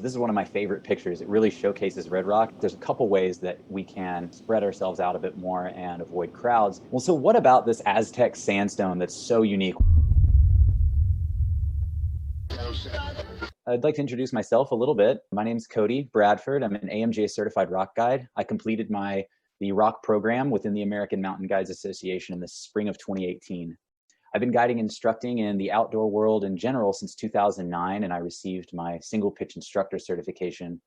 This is one of my favorite pictures. It really showcases Red Rock. There's a couple ways that we can spread ourselves out a bit more and avoid crowds. Well, so what about this Aztec sandstone that's so unique? I'd like to introduce myself a little bit. My name's Cody Bradford. I'm an AMGA certified rock guide. I completed the rock program within the American Mountain Guides Association in the spring of 2018. I've been guiding and instructing in the outdoor world in general since 2009, and I received my single pitch instructor certification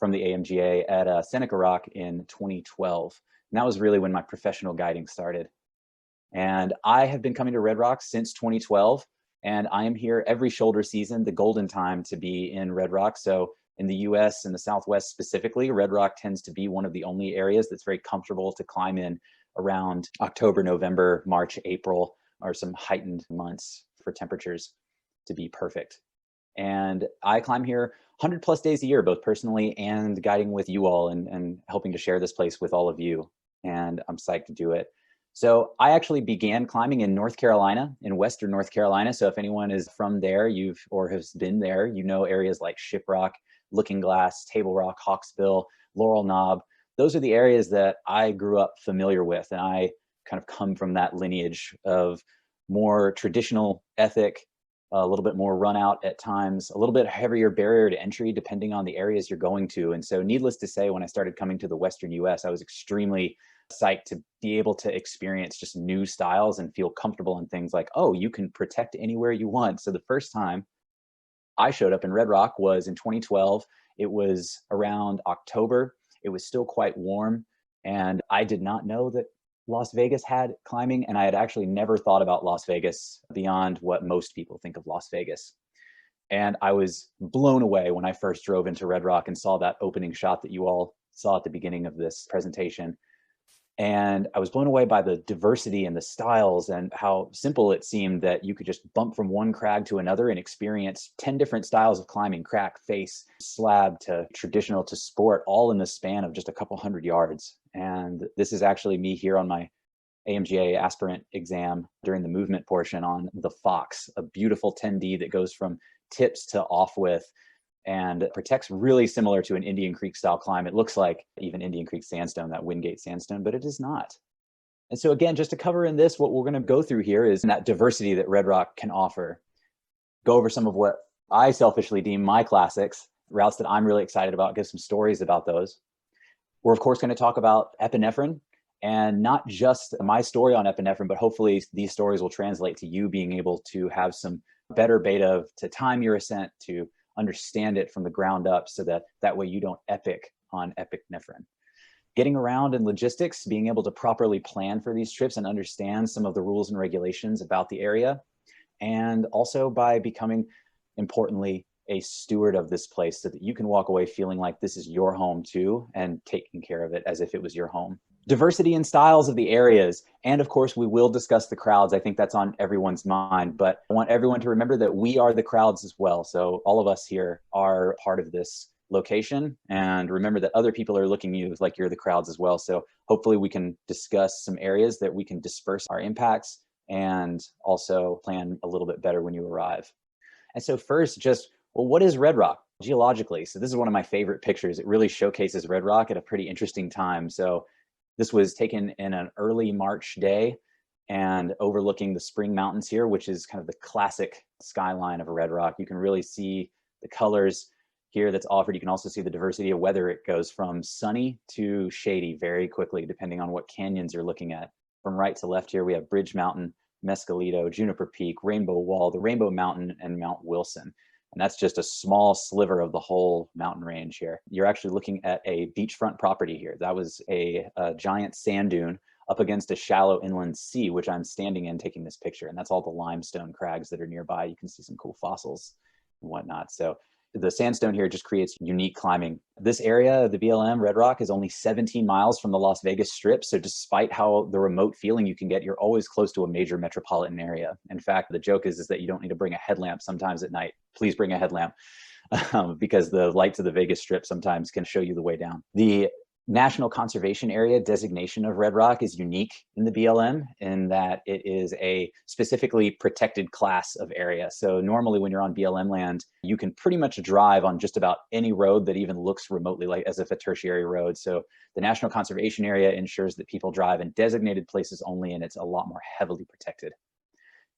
from the AMGA at Seneca Rock in 2012. And that was really when my professional guiding started. And I have been coming to Red Rock since 2012, and I am here every shoulder season, the golden time to be in Red Rock. So in the US and the Southwest specifically, Red Rock tends to be one of the only areas that's very comfortable to climb in around October, November, March, April, or some heightened months for temperatures to be perfect. And I climb here 100+ days a year, both personally and guiding with you all and helping to share this place with all of you. And I'm psyched to do it. So I actually began climbing in North Carolina, in Western North Carolina. So if anyone is from there, or has been there, you know areas like Shiprock, Looking Glass, Table Rock, Hawksbill, Laurel Knob. Those are the areas that I grew up familiar with. And I kind of come from that lineage of more traditional ethic, a little bit more run out at times, a little bit heavier barrier to entry depending on the areas you're going to. And so needless to say, when I started coming to the Western US, I was extremely psyched to be able to experience just new styles and feel comfortable in things like, oh, you can protect anywhere you want. So the first time I showed up in Red Rock was in 2012. It was around October. It was still quite warm. And I did not know that Las Vegas had climbing, and I had actually never thought about Las Vegas beyond what most people think of Las Vegas. And I was blown away when I first drove into Red Rock and saw that opening shot that you all saw at the beginning of this presentation. And I was blown away by the diversity and the styles and how simple it seemed that you could just bump from one crag to another and experience 10 different styles of climbing, crack, face, slab to traditional to sport, all in the span of just a couple hundred yards. And this is actually me here on my AMGA aspirant exam during the movement portion on the Fox, a beautiful 10D that goes from tips to off width and protects really similar to an Indian Creek style climb. It looks like even Indian Creek sandstone, that Wingate sandstone, but it is not. And so again, just to cover in this, what we're going to go through here is that diversity that Red Rock can offer. Go over some of what I selfishly deem my classics, routes that I'm really excited about, give some stories about those. We're of course going to talk about epinephrine, and not just my story on epinephrine, but hopefully these stories will translate to you being able to have some better beta to time your ascent, to understand it from the ground up so that way you don't epic on epinephrine. Getting around and logistics, being able to properly plan for these trips and understand some of the rules and regulations about the area. And also by becoming, importantly, a steward of this place so that you can walk away feeling like this is your home too and taking care of it as if it was your home. Diversity in styles of the areas. And of course, we will discuss the crowds. I think that's on everyone's mind, but I want everyone to remember that we are the crowds as well. So all of us here are part of this location, and remember that other people are looking at you like you're the crowds as well. So hopefully we can discuss some areas that we can disperse our impacts and also plan a little bit better when you arrive. And so first, well, what is Red Rock geologically? So this is one of my favorite pictures. It really showcases Red Rock at a pretty interesting time. So this was taken in an early March day and overlooking the Spring Mountains here, which is kind of the classic skyline of a Red Rock. You can really see the colors here that's offered. You can also see the diversity of weather. It goes from sunny to shady very quickly, depending on what canyons you're looking at. From right to left here, we have Bridge Mountain, Mescalito, Juniper Peak, Rainbow Wall, the Rainbow Mountain, and Mount Wilson. And that's just a small sliver of the whole mountain range here. You're actually looking at a beachfront property here. That was a giant sand dune up against a shallow inland sea, which I'm standing in taking this picture. And that's all the limestone crags that are nearby. You can see some cool fossils and whatnot. So the sandstone here just creates unique climbing. This area, the BLM Red Rock, is only 17 miles from the Las Vegas Strip. So despite how the remote feeling you can get, you're always close to a major metropolitan area. In fact, the joke is that you don't need to bring a headlamp sometimes at night. Please bring a headlamp because the lights of the Vegas Strip sometimes can show you the way down. The National Conservation Area designation of Red Rock is unique in the BLM in that it is a specifically protected class of area. So normally when you're on BLM land, you can pretty much drive on just about any road that even looks remotely like as if a tertiary road. So the National Conservation Area ensures that people drive in designated places only, and it's a lot more heavily protected.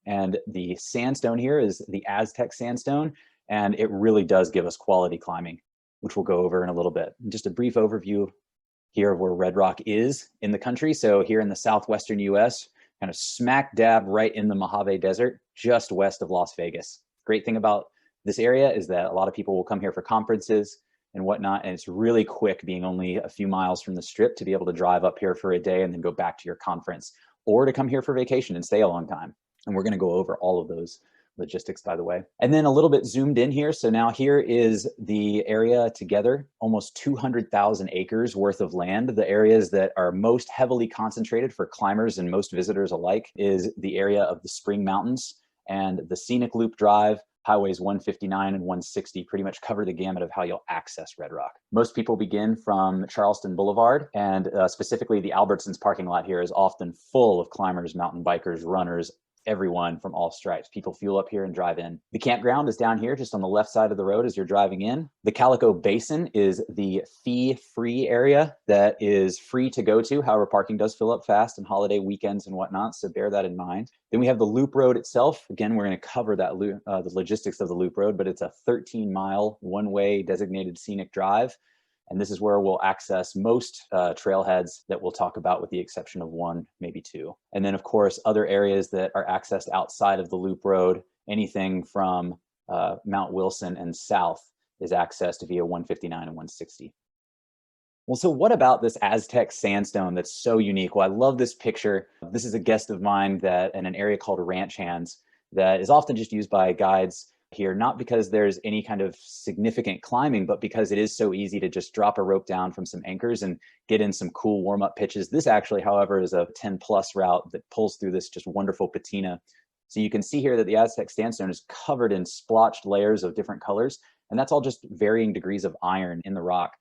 And the sandstone here is the Aztec sandstone, and it really does give us quality climbing, which we'll go over in a little bit. Just a brief overview here of where Red Rock is in the country. So here in the southwestern US, kind of smack dab right in the Mojave Desert, just west of Las Vegas. Great thing about this area is that a lot of people will come here for conferences and whatnot, and it's really quick being only a few miles from the strip to be able to drive up here for a day and then go back to your conference, or to come here for vacation and stay a long time. And we're going to go over all of those logistics, by the way. And then a little bit zoomed in here. So now here is the area together, almost 200,000 acres worth of land. The areas that are most heavily concentrated for climbers and most visitors alike is the area of the Spring Mountains and the Scenic Loop Drive. Highways 159 and 160 pretty much cover the gamut of how you'll access Red Rock. Most people begin from Charleston Boulevard, and specifically the Albertsons parking lot here is often full of climbers, mountain bikers, runners, everyone from all stripes. People fuel up here and drive in. The campground is down here, just on the left side of the road as you're driving in. The Calico Basin is the fee-free area that is free to go to. However, parking does fill up fast on holiday weekends and whatnot, so bear that in mind. Then we have the Loop Road itself. Again, we're going to cover that the logistics of the Loop Road, but it's a 13-mile one-way designated scenic drive. And this is where we'll access most trailheads that we'll talk about, with the exception of one, maybe two. And then, of course, other areas that are accessed outside of the Loop Road, anything from Mount Wilson and south is accessed via 159 and 160. Well, so what about this Aztec sandstone that's so unique? Well, I love this picture. This is a guest of mine that in an area called Ranch Hands that is often just used by guides here, not because there's any kind of significant climbing, but because it is so easy to just drop a rope down from some anchors and get in some cool warm-up pitches. This actually, however, is a 10+ route that pulls through this just wonderful patina. So you can see here that the Aztec sandstone is covered in splotched layers of different colors, and that's all just varying degrees of iron in the rock.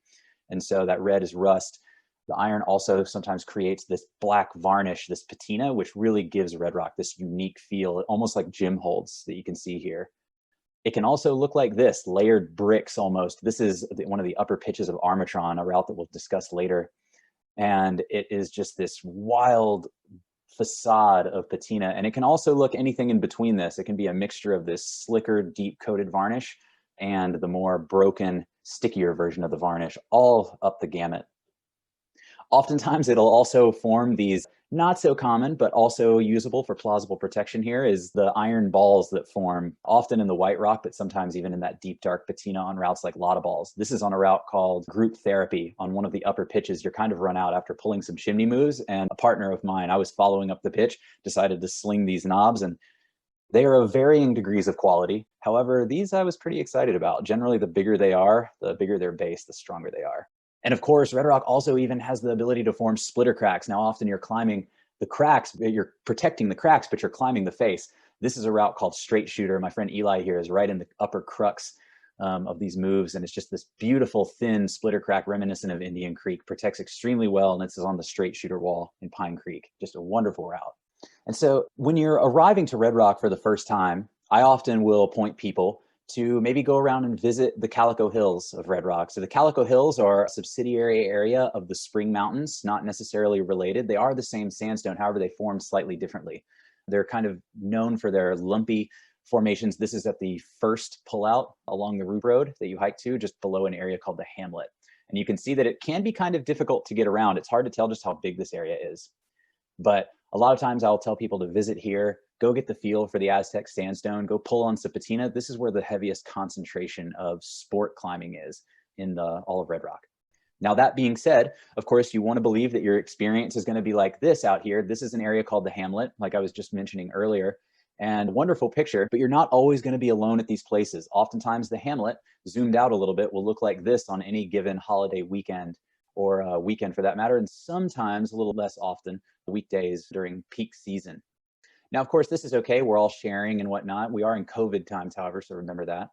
And so that red is rust. The iron also sometimes creates this black varnish, this patina, which really gives Red Rock this unique feel, almost like gym holds that you can see here. It can also look like this, layered bricks almost. This is one of the upper pitches of Armatron, a route that we'll discuss later. And it is just this wild facade of patina. And it can also look anything in between this. It can be a mixture of this slicker, deep-coated varnish and the more broken, stickier version of the varnish, all up the gamut. Oftentimes, it'll also form these not so common, but also usable for plausible protection here is the iron balls that form often in the white rock, but sometimes even in that deep, dark patina on routes like Lotta Balls. This is on a route called Group Therapy. On one of the upper pitches, you're kind of run out after pulling some chimney moves, and a partner of mine, I was following up the pitch, decided to sling these knobs, and they are of varying degrees of quality. However, these I was pretty excited about. Generally, the bigger they are, the bigger their base, the stronger they are. And of course, Red Rock also even has the ability to form splitter cracks. Now, often you're climbing the cracks, you're protecting the cracks, but you're climbing the face. This is a route called Straight Shooter. My friend Eli here is right in the upper crux of these moves. And it's just this beautiful, thin splitter crack reminiscent of Indian Creek. Protects extremely well. And this is on the Straight Shooter wall in Pine Creek. Just a wonderful route. And so when you're arriving to Red Rock for the first time, I often will point people to maybe go around and visit the Calico Hills of Red Rock. So the Calico Hills are a subsidiary area of the Spring Mountains, not necessarily related. They are the same sandstone, however, they form slightly differently. They're kind of known for their lumpy formations. This is at the first pullout along the Loop Road that you hike to, just below an area called the Hamlet. And you can see that it can be kind of difficult to get around. It's hard to tell just how big this area is. But a lot of times I'll tell people to visit here, go get the feel for the Aztec sandstone, go pull on some patina. This is where the heaviest concentration of sport climbing is in all of Red Rock. Now, that being said, of course, you want to believe that your experience is going to be like this out here. This is an area called the Hamlet, like I was just mentioning earlier, and wonderful picture, but you're not always going to be alone at these places. Oftentimes the Hamlet, zoomed out a little bit, will look like this on any given holiday weekend, or a weekend for that matter, and sometimes a little less often, weekdays during peak season. Now, of course, this is okay. We're all sharing and whatnot. We are in COVID times, however, so remember that.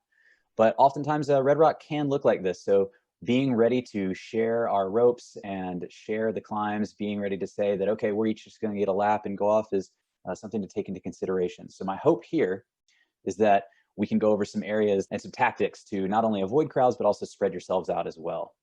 But oftentimes, Red Rock can look like this. So being ready to share our ropes and share the climbs, being ready to say that, okay, we're each just going to get a lap and go off is something to take into consideration. So my hope here is that we can go over some areas and some tactics to not only avoid crowds, but also spread yourselves out as well.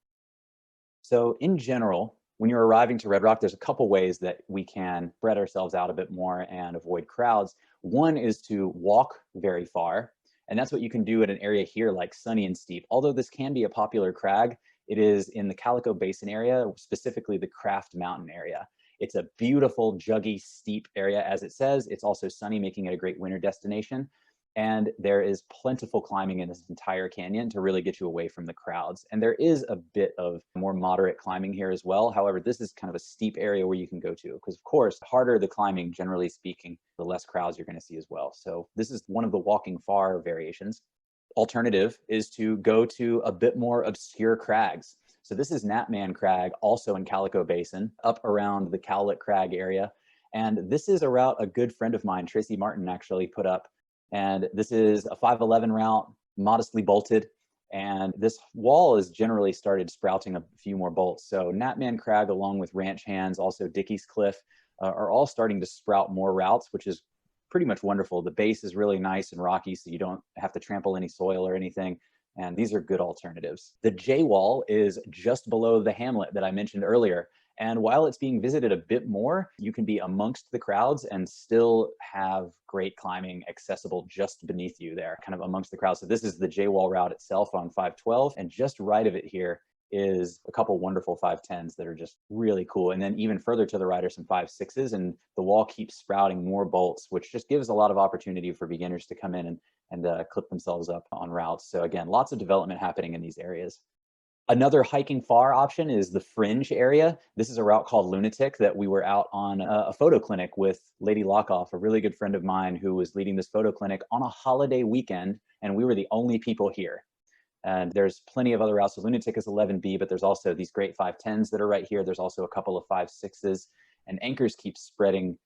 So in general, when you're arriving to Red Rock, there's a couple ways that we can spread ourselves out a bit more and avoid crowds. One is to walk very far, and that's what you can do at an area here like Sunny and Steep. Although this can be a popular crag, it is in the Calico Basin area, specifically the Craft Mountain area. It's a beautiful, juggy, steep area, as it says. It's also sunny, making it a great winter destination. And there is plentiful climbing in this entire canyon to really get you away from the crowds. And there is a bit of more moderate climbing here as well. However, this is kind of a steep area where you can go to, because of course, the harder the climbing, generally speaking, the less crowds you're going to see as well. So this is one of the walking far variations. Alternative is to go to a bit more obscure crags. So this is Gnatman Crag, also in Calico Basin, up around the Cowlet Crag area. And this is a route a good friend of mine, Tracy Martin, actually put up. And this is a 511 route, modestly bolted. And this wall has generally started sprouting a few more bolts. So Gnatman Crag, along with Ranch Hands, also Dickey's Cliff, are all starting to sprout more routes, which is pretty much wonderful. The base is really nice and rocky, so you don't have to trample any soil or anything. And these are good alternatives. The J Wall is just below the hamlet that I mentioned earlier. And while it's being visited a bit more, you can be amongst the crowds and still have great climbing accessible just beneath you there, kind of amongst the crowds. So this is the J-Wall route itself on 512. And just right of it here is a couple wonderful 510s that are just really cool. And then even further to the right are some 5.6s, and the wall keeps sprouting more bolts, which just gives a lot of opportunity for beginners to come in and clip themselves up on routes. So again, lots of development happening in these areas. Another hiking far option is the Fringe area. This is a route called Lunatic that we were out on a photo clinic with Lady Lockoff, a really good friend of mine who was leading this photo clinic on a holiday weekend, and we were the only people here. And there's plenty of other routes. So Lunatic is 11B, but there's also these great 510s that are right here. There's also a couple of 5.6s, and anchors keep spreading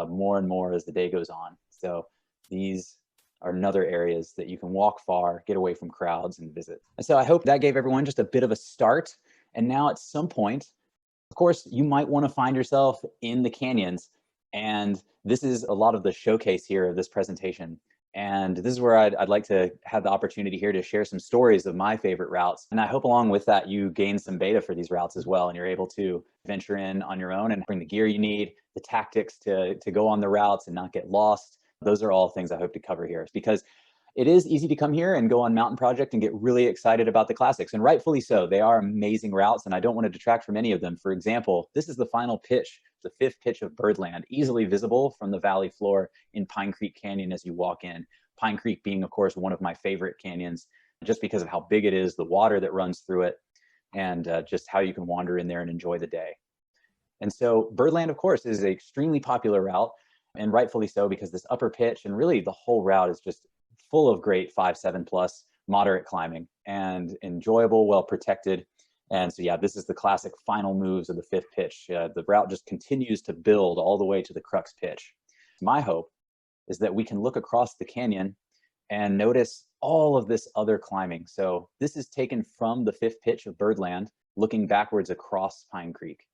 more and more as the day goes on. So these are another areas that you can walk far, get away from crowds, and visit. And so I hope that gave everyone just a bit of a start. And now at some point, of course, you might want to find yourself in the canyons. And this is a lot of the showcase here of this presentation. And this is where I'd like to have the opportunity here to share some stories of my favorite routes. And I hope along with that, you gain some beta for these routes as well. And you're able to venture in on your own and bring the gear you need, the tactics to go on the routes and not get lost. Those are all things I hope to cover here, because it is easy to come here and go on Mountain Project and get really excited about the classics, and rightfully so. They are amazing routes, and I don't want to detract from any of them. For example, this is the final pitch, the fifth pitch of Birdland, easily visible from the valley floor in Pine Creek Canyon as you walk in. Pine Creek being, of course, one of my favorite canyons, just because of how big it is, the water that runs through it, and just how you can wander in there and enjoy the day. And so Birdland, of course, is an extremely popular route, and rightfully so, because this upper pitch and really the whole route is just full of great 5.7 plus moderate climbing and enjoyable, well protected. And so, yeah, this is the classic final moves of the fifth pitch. The route just continues to build all the way to the crux pitch. My hope is that we can look across the canyon and notice all of this other climbing. So this is taken from the fifth pitch of Birdland, looking backwards across Pine Creek.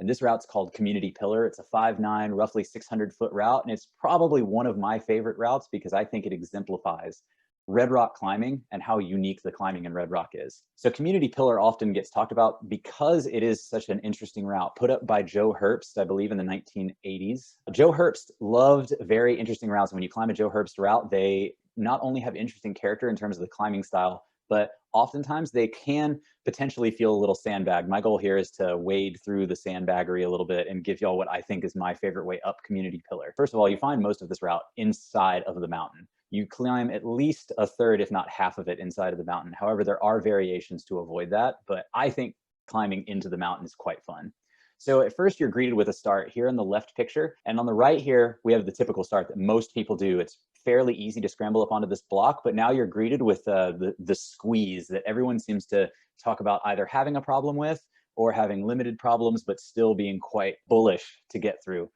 And this route's called Community Pillar. It's a 5'9", roughly 600-foot route, and it's probably one of my favorite routes because I think it exemplifies Red Rock climbing and how unique the climbing in Red Rock is. So Community Pillar often gets talked about because it is such an interesting route, put up by Joe Herbst, I believe, in the 1980s. Joe Herbst loved very interesting routes. When you climb a Joe Herbst route, they not only have interesting character in terms of the climbing style, but oftentimes they can potentially feel a little sandbagged. My goal here is to wade through the sandbaggery a little bit and give y'all what I think is my favorite way up Community Pillar. First of all, you find most of this route inside of the mountain. You climb at least a third, if not half of it, inside of the mountain. However, there are variations to avoid that, but I think climbing into the mountain is quite fun. So at first you're greeted with a start here in the left picture, and on the right here, we have the typical start that most people do. It's fairly easy to scramble up onto this block, but now you're greeted with the squeeze that everyone seems to talk about either having a problem with or having limited problems, but still being quite bullish to get through.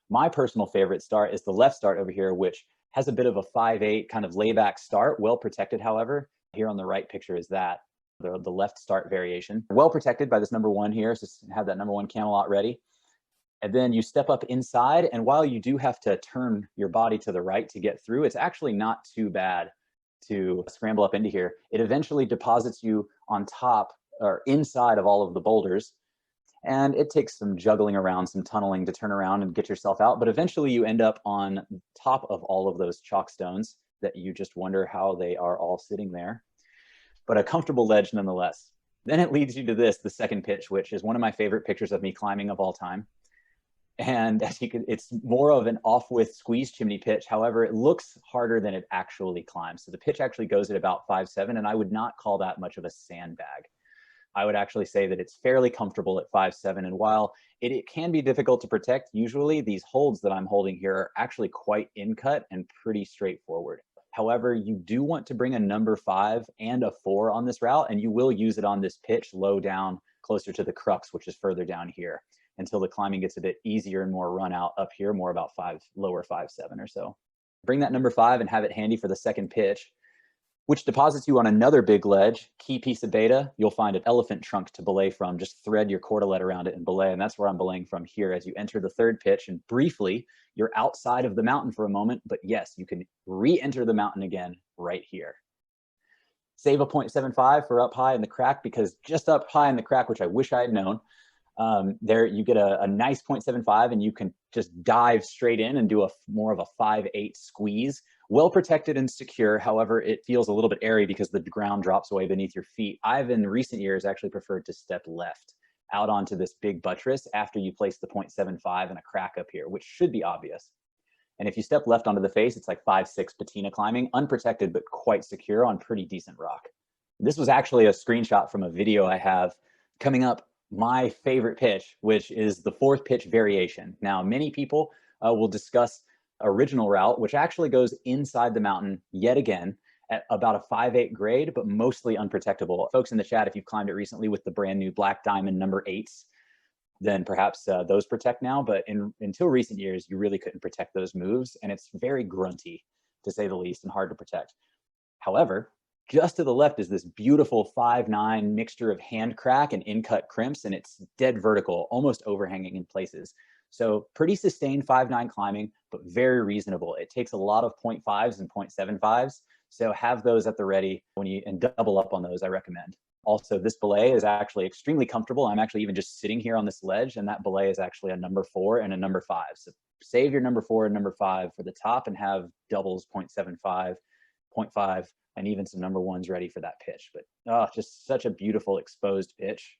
My personal favorite start is the left start over here, which has a bit of a 5'8" kind of layback start, well protected, however. Here on the right picture is that. the left start variation. Well protected by this number one here, so have that number one Camelot ready. And then you step up inside, and while you do have to turn your body to the right to get through, it's actually not too bad to scramble up into here. It eventually deposits you on top or inside of all of the boulders, and it takes some juggling around, some tunneling to turn around and get yourself out, but eventually you end up on top of all of those chalk stones that you just wonder how they are all sitting there. But a comfortable ledge nonetheless. Then it leads you to this, the second pitch, which is one of my favorite pictures of me climbing of all time. And as you can, it's more of an off-width squeeze chimney pitch. However, it looks harder than it actually climbs. So the pitch actually goes at about 5'7", and I would not call that much of a sandbag. I would actually say that it's fairly comfortable at 5'7", and while it can be difficult to protect, usually these holds that I'm holding here are actually quite in-cut and pretty straightforward. However, you do want to bring a number 5 and a 4 on this route, and you will use it on this pitch low down closer to the crux, which is further down here, until the climbing gets a bit easier and more run out up here, more about lower 5'7" or so. Bring that number 5 and have it handy for the second pitch, which deposits you on another big ledge. Key piece of data, you'll find an elephant trunk to belay from. Just thread your cordelette around it and belay, and that's where I'm belaying from here as you enter the third pitch. And briefly, you're outside of the mountain for a moment, but yes, you can re-enter the mountain again right here. Save a 0.75 for up high in the crack, because just up high in the crack, which I wish I had known, there you get a nice 0.75 and you can just dive straight in and do more of a 5/8 squeeze. Well protected and secure. However, it feels a little bit airy because the ground drops away beneath your feet. I've in recent years actually preferred to step left out onto this big buttress after you place the 0.75 and a crack up here, which should be obvious. And if you step left onto the face, it's like 5/6 patina climbing, unprotected but quite secure on pretty decent rock. This was actually a screenshot from a video I have coming up my favorite pitch, which is the fourth pitch variation. Now, many people will discuss original route, which actually goes inside the mountain yet again at about a 5/8 grade, but mostly unprotectable. Folks in the chat, if you've climbed it recently with the brand new Black Diamond number 8s, then perhaps those protect now. But until recent years, you really couldn't protect those moves, and it's very grunty, to say the least, and hard to protect. However, just to the left is this beautiful 5'9" mixture of hand crack and in-cut crimps, and it's dead vertical, almost overhanging in places. So pretty sustained 5'9" climbing, but very reasonable. It takes a lot of 0.5s and 0.75s, so have those at the ready and double up on those, I recommend. Also, this belay is actually extremely comfortable. I'm actually even just sitting here on this ledge, and that belay is actually a number 4 and a number 5. So save your number 4 and number 5 for the top and have doubles 0.75, 0.5, and even some number 1s ready for that pitch. But just such a beautiful exposed pitch.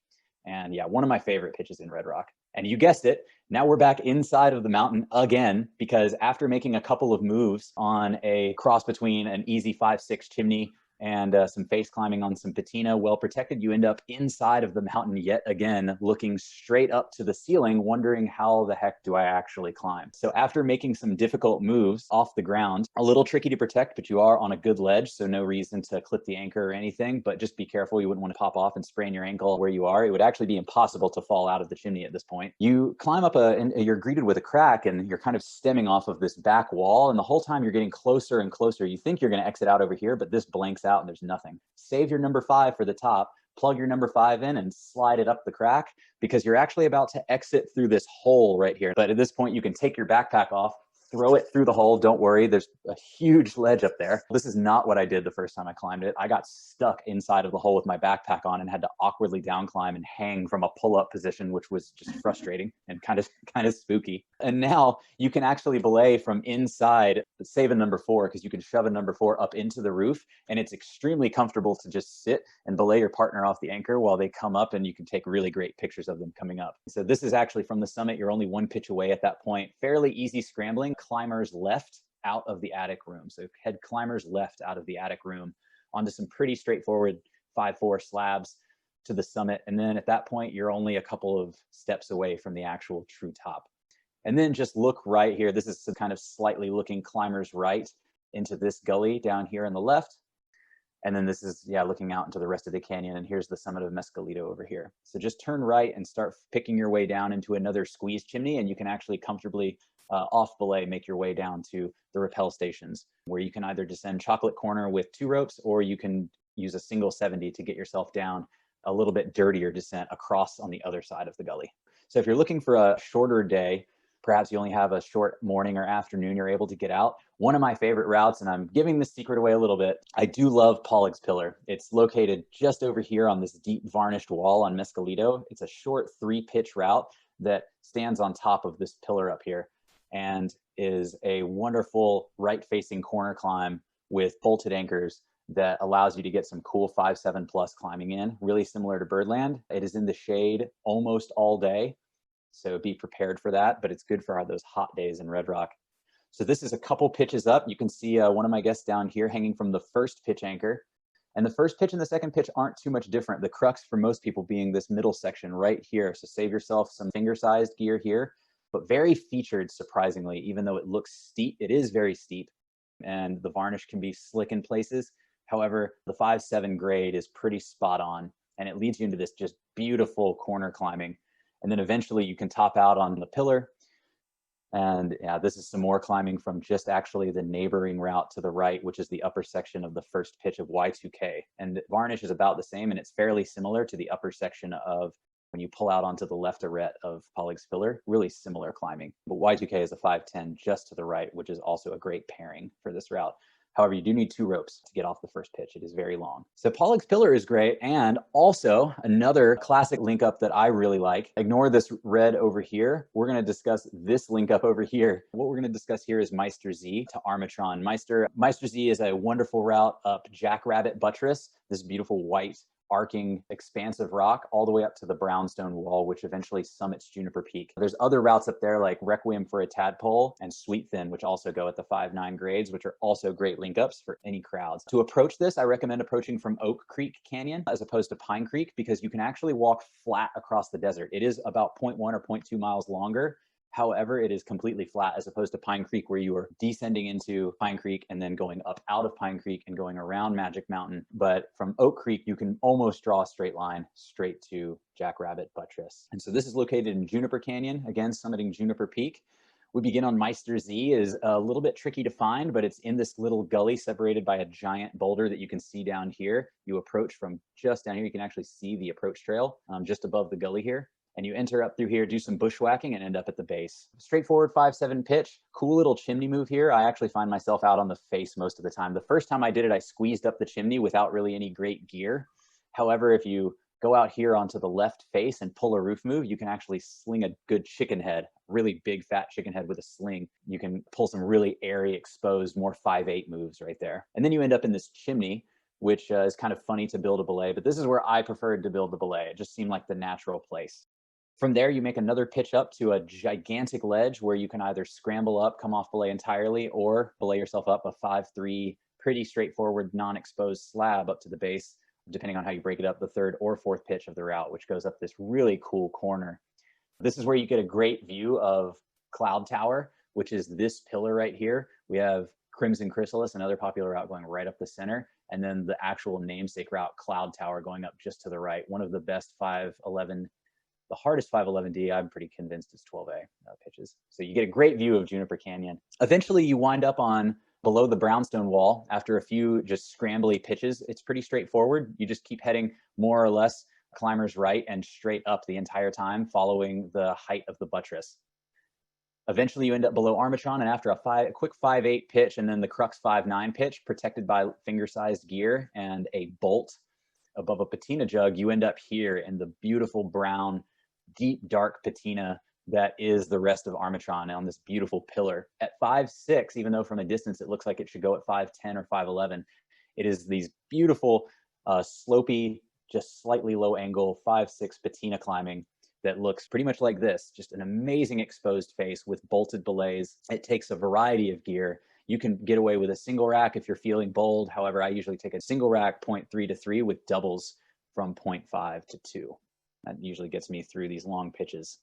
And yeah, one of my favorite pitches in Red Rock. And you guessed it, now we're back inside of the mountain again, because after making a couple of moves on a cross between an easy 5/6 chimney and some face climbing on some patina, well protected, you end up inside of the mountain yet again, looking straight up to the ceiling, wondering how the heck do I actually climb? So after making some difficult moves off the ground, a little tricky to protect, but you are on a good ledge, so no reason to clip the anchor or anything, but just be careful. You wouldn't want to pop off and sprain your ankle where you are. It would actually be impossible to fall out of the chimney at this point. You climb up and you're greeted with a crack, and you're kind of stemming off of this back wall, and the whole time you're getting closer and closer. You think you're going to exit out over here, but this blanks out and there's nothing. Save your number 5 for the top, plug your number 5 in and slide it up the crack, because you're actually about to exit through this hole right here. But at this point, you can take your backpack off, throw it through the hole. Don't worry, there's a huge ledge up there. This is not what I did the first time I climbed it. I got stuck inside of the hole with my backpack on and had to awkwardly down climb and hang from a pull-up position, which was just frustrating and kind of spooky. And now you can actually belay from inside, save a number 4, because you can shove a number 4 up into the roof, and it's extremely comfortable to just sit and belay your partner off the anchor while they come up, and you can take really great pictures of them coming up. So this is actually from the summit. You're only 1 pitch away at that point. Fairly easy scrambling. Climbers left out of the attic room. So head climbers left out of the attic room onto some pretty straightforward 5/4 slabs to the summit. And then at that point, you're only a couple of steps away from the actual true top. And then just look right here. This is some kind of slightly looking climbers right into this gully down here on the left. And then this is, yeah, looking out into the rest of the canyon. And here's the summit of Mescalito over here. So just turn right and start picking your way down into another squeeze chimney. And you can actually comfortably off belay make your way down to the rappel stations, where you can either descend Chocolate Corner with 2 ropes, or you can use a single 70 to get yourself down a little bit dirtier descent across on the other side of the gully. So if you're looking for a shorter day, perhaps you only have a short morning or afternoon you're able to get out. One of my favorite routes, and I'm giving the secret away a little bit, I do love Pollock's Pillar. It's located just over here on this deep varnished wall on Mescalito. It's a short 3-pitch route that stands on top of this pillar up here and is a wonderful right-facing corner climb with bolted anchors that allows you to get some cool 5-7 plus climbing in, really similar to Birdland. It is in the shade almost all day, so be prepared for that, but it's good for those hot days in Red Rock. So this is a couple pitches up. You can see one of my guests down here hanging from the first pitch anchor. And the first pitch and the second pitch aren't too much different. The crux for most people being this middle section right here. So save yourself some finger-sized gear here, but very featured, surprisingly, even though it looks steep. It is very steep, and the varnish can be slick in places. However, the 5-7 grade is pretty spot on, and it leads you into this just beautiful corner climbing. And then eventually you can top out on the pillar. And yeah, this is some more climbing from just actually the neighboring route to the right, which is the upper section of the first pitch of Y2K. And varnish is about the same, and it's fairly similar to the upper section of when you pull out onto the left arête of Pollock's Pillar, really similar climbing. But Y2K is a 5-10 just to the right, which is also a great pairing for this route. However, you do need 2 ropes to get off the first pitch. It is very long. So Pollock's Pillar is great. And also another classic link up that I really like. Ignore this red over here. We're going to discuss this link up over here. What we're going to discuss here is Meister Z to Armatron. Meister Z is a wonderful route up Jackrabbit Buttress, this beautiful white arcing expansive rock all the way up to the brownstone wall, which eventually summits Juniper Peak. There's other routes up there like Requiem for a Tadpole and Sweet Thin, which also go at the 5-9 grades, which are also great link ups for any crowds. To approach this, I recommend approaching from Oak Creek Canyon as opposed to Pine Creek, because you can actually walk flat across the desert. It is about 0.1 or 0.2 miles longer. However, it is completely flat as opposed to Pine Creek, where you are descending into Pine Creek and then going up out of Pine Creek and going around Magic Mountain. But from Oak Creek, you can almost draw a straight line straight to Jackrabbit Buttress. And so this is located in Juniper Canyon, again, summiting Juniper Peak. We begin on Meister Z. Is a little bit tricky to find, but it's in this little gully separated by a giant boulder that you can see down here. You approach from just down here. You can actually see the approach trail just above the gully here. And you enter up through here, do some bushwhacking, and end up at the base. Straightforward 5-7 pitch. Cool little chimney move here. I actually find myself out on the face most of the time. The first time I did it, I squeezed up the chimney without really any great gear. However, if you go out here onto the left face and pull a roof move, you can actually sling a good chicken head, really big fat chicken head with a sling. You can pull some really airy, exposed, more 5-8 moves right there. And then you end up in this chimney, which is kind of funny to build a belay, but this is where I preferred to build the belay. It just seemed like the natural place. From there, you make another pitch up to a gigantic ledge where you can either scramble up, come off belay entirely, or belay yourself up a 5-3, pretty straightforward, non-exposed slab up to the base, depending on how you break it up, the third or fourth pitch of the route, which goes up this really cool corner. This is where you get a great view of Cloud Tower, which is this pillar right here. We have Crimson Chrysalis, another popular route going right up the center, and then the actual namesake route, Cloud Tower, going up just to the right. One of the best 5-11, the hardest 5-11D, I'm pretty convinced, is 12A pitches. So you get a great view of Juniper Canyon. Eventually, you wind up on below the brownstone wall after a few just scrambly pitches. It's pretty straightforward. You just keep heading more or less climbers right and straight up the entire time, following the height of the buttress. Eventually, you end up below Armatron, and after a quick 5-8 pitch and then the crux 5-9 pitch, protected by finger-sized gear and a bolt above a patina jug, you end up here in the beautiful brown, deep, dark patina that is the rest of Armatron on this beautiful pillar. At 5-6, even though from a distance it looks like it should go at 5-10 or 5-11, it is these beautiful, slopey, just slightly low angle 5-6 patina climbing that looks pretty much like this, just an amazing exposed face with bolted belays. It takes a variety of gear. You can get away with a single rack if you're feeling bold. However, I usually take a single rack 0.3 to 3 with doubles from 0.5 to 2. That usually gets me through these long pitches.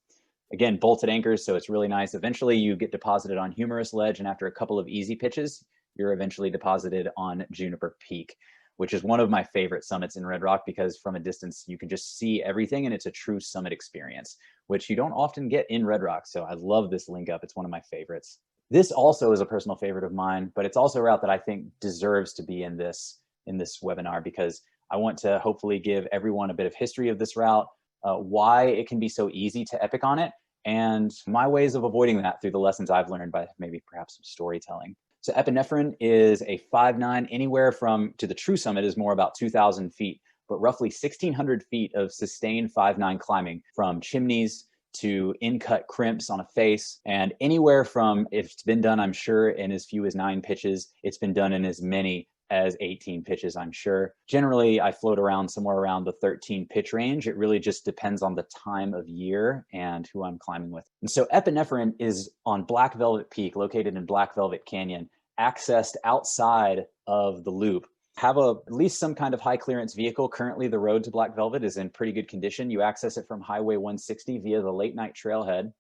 Again, bolted anchors, so it's really nice. Eventually, you get deposited on Humorous Ledge, and after a couple of easy pitches, you're eventually deposited on Juniper Peak, which is one of my favorite summits in Red Rock, because from a distance, you can just see everything, and it's a true summit experience, which you don't often get in Red Rock. So I love this link up. It's one of my favorites. This also is a personal favorite of mine, but it's also a route that I think deserves to be in this in this webinar, because I want to hopefully give everyone a bit of history of this route, why it can be so easy to epic on it, and my ways of avoiding that through the lessons I've learned by maybe perhaps some storytelling. So Epinephrine is a 5.9, anywhere from, to the true summit is more about 2,000 feet, but roughly 1,600 feet of sustained 5.9 climbing, from chimneys to in-cut crimps on a face, and anywhere from, if it's been done, I'm sure, in as few as 9 pitches, it's been done in as many as 18 pitches, I'm sure. Generally, I float around somewhere around the 13 pitch range. It really just depends on the time of year and who I'm climbing with. And so Epinephrine is on Black Velvet Peak, located in Black Velvet Canyon, accessed outside of the loop. Have at least some kind of high clearance vehicle. Currently, the road to Black Velvet is in pretty good condition. You access it from Highway 160 via the late night trailhead.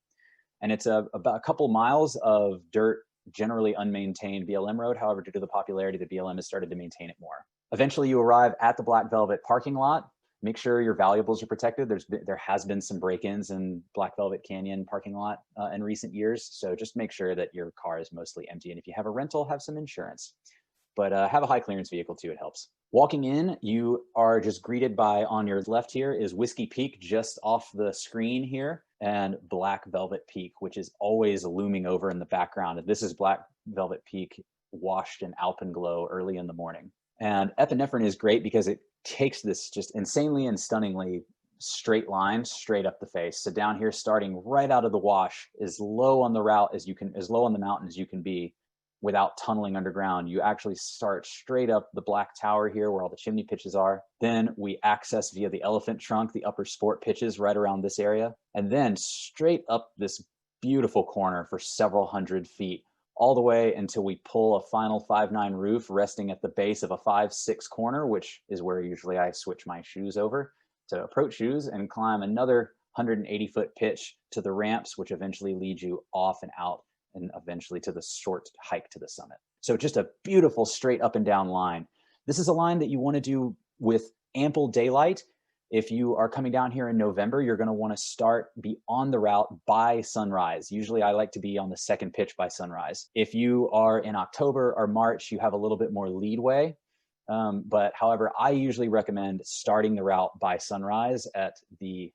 And it's about a couple miles of dirt, generally unmaintained BLM road. However, due to the popularity, the BLM has started to maintain it more. Eventually, you arrive at the Black Velvet parking lot. Make sure your valuables are protected. There has been some break-ins in Black Velvet Canyon parking lot in recent years. So just make sure that your car is mostly empty. And if you have a rental, have some insurance. But have a high clearance vehicle too, it helps. Walking in, you are just greeted by, on your left here is Whiskey Peak, just off the screen here, and Black Velvet Peak, which is always looming over in the background. And this is Black Velvet Peak washed in alpenglow early in the morning. And Epinephrine is great because it takes this just insanely and stunningly straight line straight up the face. So down here, starting right out of the wash, as low on the route as you can, as low on the mountain as you can be, without tunneling underground. You actually start straight up the Black Tower here where all the chimney pitches are. Then we access via the Elephant Trunk, the upper sport pitches right around this area. And then straight up this beautiful corner for several hundred feet, all the way until we pull a final 5.9 roof resting at the base of a 5.6 corner, which is where usually I switch my shoes over to approach shoes and climb another 180-foot pitch to the ramps, which eventually lead you off and out, and eventually to the short hike to the summit. So just a beautiful straight up and down line. This is a line that you want to do with ample daylight. If you are coming down here in November, you're going to want to be on the route by sunrise. Usually I like to be on the second pitch by sunrise. If you are in October or March, you have a little bit more leadway. But however, I usually recommend starting the route by sunrise at the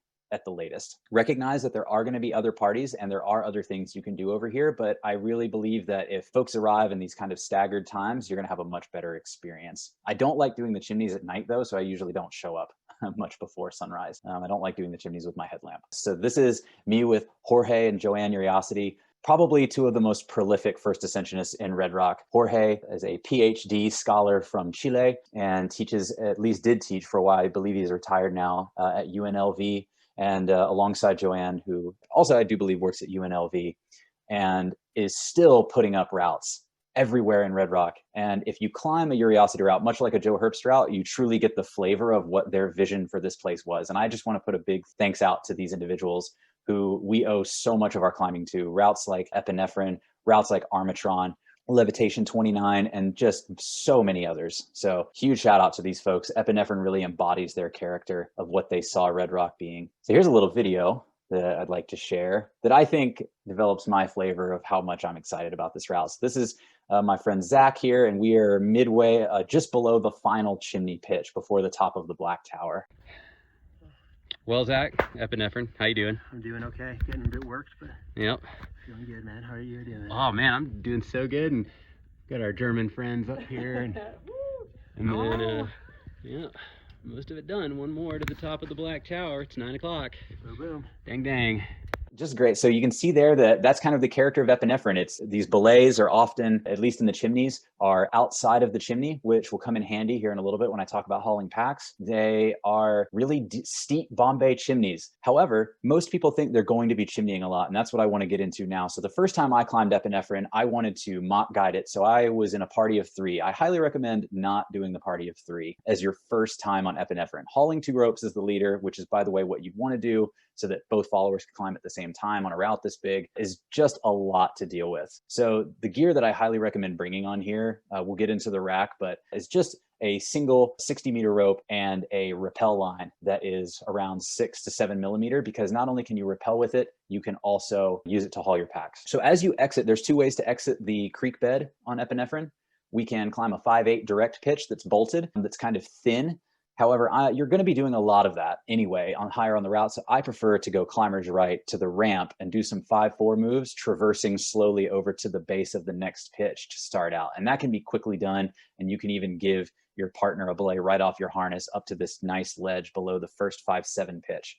latest. Recognize that there are going to be other parties and there are other things you can do over here, but I really believe that if folks arrive in these kind of staggered times, you're going to have a much better experience. I don't like doing the chimneys at night though, so I usually don't show up much before sunrise. I don't like doing the chimneys with my headlamp. So this is me with Jorge and Joanne Uriosity, probably two of the most prolific first ascensionists in Red Rock. Jorge is a PhD scholar from Chile and teaches, at least did teach for a while, I believe he's retired now, at UNLV. And alongside Joanne, who also I do believe works at UNLV and is still putting up routes everywhere in Red Rock. And if you climb a Uriosity route, much like a Joe Herbst route, you truly get the flavor of what their vision for this place was. And I just want to put a big thanks out to these individuals who we owe so much of our climbing to. Routes like Epinephrine, routes like Armatron, Levitation 29, and just so many others. So huge shout out to these folks. Epinephrine really embodies their character of what they saw Red Rock being. So here's a little video that I'd like to share that I think develops my flavor of how much I'm excited about this route. So this is my friend Zach here, and we are midway, just below the final chimney pitch before the top of the Black Tower. Well, Zach, Epinephrine, how you doing? I'm doing okay. Getting a bit worked, but yep. Feeling good, man. How are you doing? Oh man, I'm doing so good, and got our German friends up here, and then yeah, most of it done. One more to the top of the Black Tower. It's 9 o'clock. Boom, boom. Dang, dang. Just great. So you can see there that that's kind of the character of Epinephrine. It's these belays are often, at least in the chimneys, are outside of the chimney, which will come in handy here in a little bit when I talk about hauling packs. They are really steep Bombay chimneys. However, most people think they're going to be chimneying a lot, and that's what I want to get into now. So the first time I climbed Epinephrine, I wanted to mock guide it. So I was in a party of 3. I highly recommend not doing the party of 3 as your first time on Epinephrine. Hauling 2 ropes as the leader, which is, by the way, what you'd want to do so that both followers can climb at the same time on a route this big, is just a lot to deal with. So the gear that I highly recommend bringing on here, we'll get into the rack, but is just a single 60-meter rope and a rappel line that is around 6 to 7 millimeter, because not only can you rappel with it, you can also use it to haul your packs. So as you exit, there's 2 ways to exit the creek bed on Epinephrine. we can climb a 5/8 direct pitch that's bolted, that's kind of thin. However, you're going to be doing a lot of that anyway higher on the route. So I prefer to go climbers right to the ramp and do some 5/4 moves, traversing slowly over to the base of the next pitch to start out. And that can be quickly done. And you can even give your partner a belay right off your harness up to this nice ledge below the first 5/7 pitch.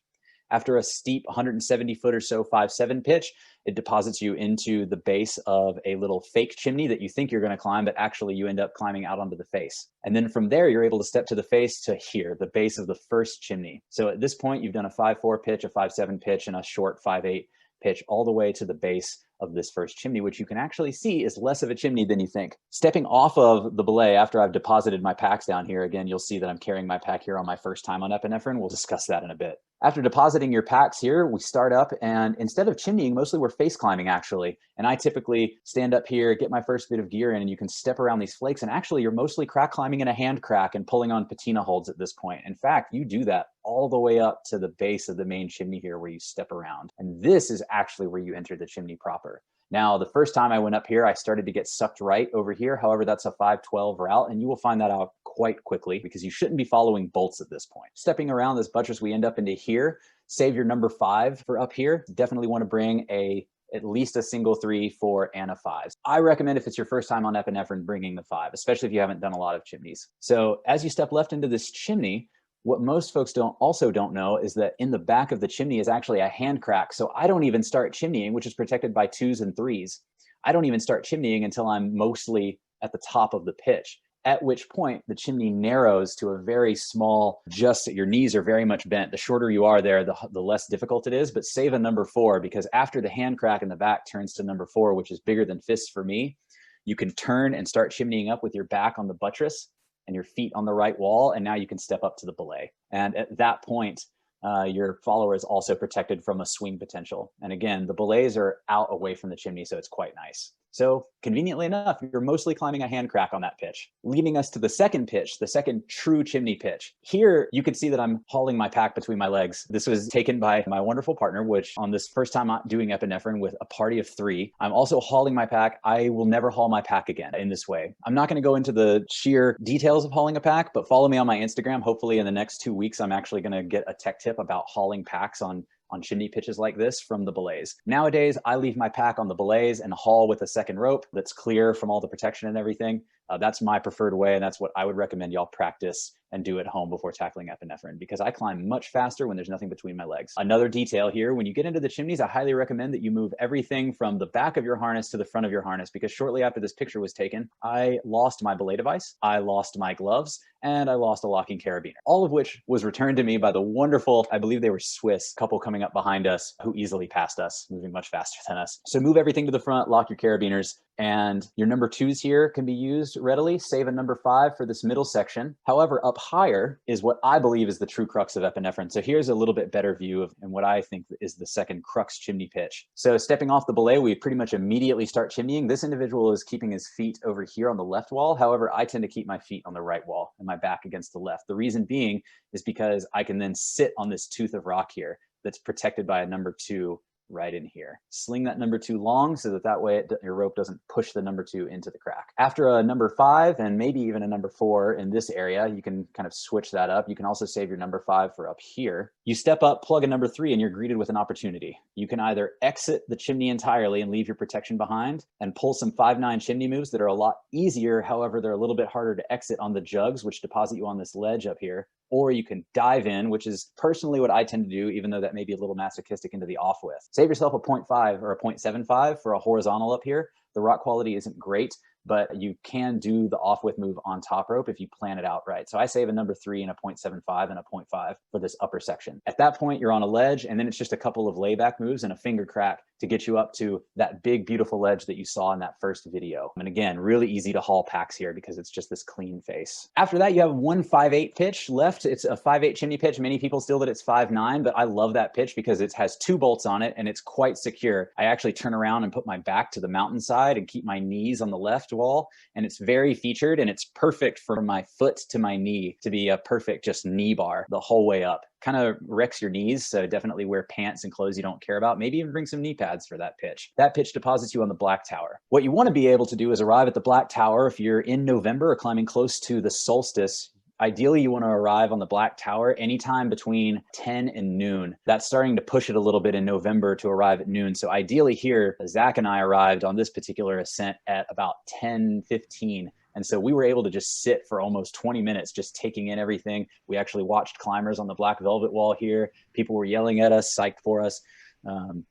After a steep 170 foot or so 5/7 pitch, it deposits you into the base of a little fake chimney that you think you're going to climb, but actually you end up climbing out onto the face. And then from there, you're able to step to the face to here, the base of the first chimney. So at this point, you've done a 5/4 pitch, a 5/7 pitch, and a short 5/8 pitch all the way to the base of this first chimney, which you can actually see is less of a chimney than you think. Stepping off of the belay after I've deposited my packs down here, again, you'll see that I'm carrying my pack here on my first time on epinephrine. We'll discuss that in a bit. After depositing your packs here, we start up, and instead of chimneying, mostly we're face climbing actually. And I typically stand up here, get my first bit of gear in, and you can step around these flakes. And actually you're mostly crack climbing in a hand crack and pulling on patina holds at this point. In fact, you do that all the way up to the base of the main chimney here where you step around. And this is actually where you enter the chimney proper. Now, the first time I went up here, I started to get sucked right over here. However, that's a 5/12 route, and you will find that out quite quickly because you shouldn't be following bolts at this point. Stepping around this buttress, we end up into here. Save your number 5 for up here. Definitely want to bring at least a single 3, 4, and a 5. I recommend if it's your first time on epinephrine, bringing the 5, especially if you haven't done a lot of chimneys. So as you step left into this chimney, what most folks also don't know is that in the back of the chimney is actually a hand crack. So I don't even start chimneying, which is protected by 2s and 3s. I don't even start chimneying until I'm mostly at the top of the pitch, at which point the chimney narrows to a very small, just your knees are very much bent. The shorter you are there, the less difficult it is, but save a number 4 because after the hand crack in the back turns to number 4, which is bigger than fists for me, you can turn and start chimneying up with your back on the buttress and your feet on the right wall, and now you can step up to the belay. And at that point, your follower is also protected from a swing potential. And again, the belays are out away from the chimney, so it's quite nice. So conveniently enough, you're mostly climbing a hand crack on that pitch, leading us to the second pitch, the second true chimney pitch. Here, you can see that I'm hauling my pack between my legs. This was taken by my wonderful partner, which on this first time doing epinephrine with a party of 3, I'm also hauling my pack. I will never haul my pack again in this way. I'm not going to go into the sheer details of hauling a pack, but follow me on my Instagram. Hopefully in the next 2 weeks, I'm actually going to get a tech tip about hauling packs on chimney pitches like this from the belays. Nowadays, I leave my pack on the belays and haul with a second rope that's clear from all the protection and everything. That's my preferred way, and that's what I would recommend y'all practice and do at home before tackling epinephrine, because I climb much faster when there's nothing between my legs. Another detail here, when you get into the chimneys, I highly recommend that you move everything from the back of your harness to the front of your harness, because shortly after this picture was taken, I lost my belay device, I lost my gloves, and I lost a locking carabiner, all of which was returned to me by the wonderful, I believe they were Swiss, couple coming up behind us who easily passed us, moving much faster than us. So move everything to the front, lock your carabiners, and your number 2s here can be used readily. Save a number 5 for this middle section. However, up higher is what I believe is the true crux of epinephrine. So here's a little bit better view of and what I think is the second crux chimney pitch. So stepping off the belay, we pretty much immediately start chimneying. This individual is keeping his feet over here on the left wall. However, I tend to keep my feet on the right wall and my back against the left. The reason being is because I can then sit on this tooth of rock here that's protected by a number 2 right in here. Sling that number 2 long so that way your rope doesn't push the number 2 into the crack. After a number 5 and maybe even a number 4 in this area, you can kind of switch that up. You can also save your number 5 for up here. You step up, plug a number 3, and you're greeted with an opportunity. You can either exit the chimney entirely and leave your protection behind and pull some 5/9 chimney moves that are a lot easier. However, they're a little bit harder to exit on the jugs, which deposit you on this ledge up here. Or you can dive in, which is personally what I tend to do, even though that may be a little masochistic, into the off with. Save yourself a 0.5 or a 0.75 for a horizontal up here. The rock quality isn't great, but you can do the off with move on top rope if you plan it out right. So I save a number 3 and a 0.75 and a 0.5 for this upper section. At that point, you're on a ledge, and then it's just a couple of layback moves and a finger crack to get you up to that big, beautiful ledge that you saw in that first video. And again, really easy to haul packs here because it's just this clean face. After that, you have one 5/8 pitch left. It's a 5/8 chimney pitch. Many people still that it's 5/9, but I love that pitch because it has 2 bolts on it and it's quite secure. I actually turn around and put my back to the mountainside and keep my knees on the left wall, and it's very featured, and it's perfect for my foot to my knee to be a perfect just knee bar the whole way up. kind of wrecks your knees. So definitely wear pants and clothes you don't care about. Maybe even bring some knee pads for that pitch. That pitch deposits you on the Black Tower. What you want to be able to do is arrive at the Black Tower if you're in November or climbing close to the solstice. Ideally, you want to arrive on the Black Tower anytime between 10 and noon. That's starting to push it a little bit in November to arrive at noon. So ideally here, Zach and I arrived on this particular ascent at about 10:15. And so we were able to just sit for almost 20 minutes, just taking in everything. We actually watched climbers on the Black Velvet Wall here. People were yelling at us, psyched for us.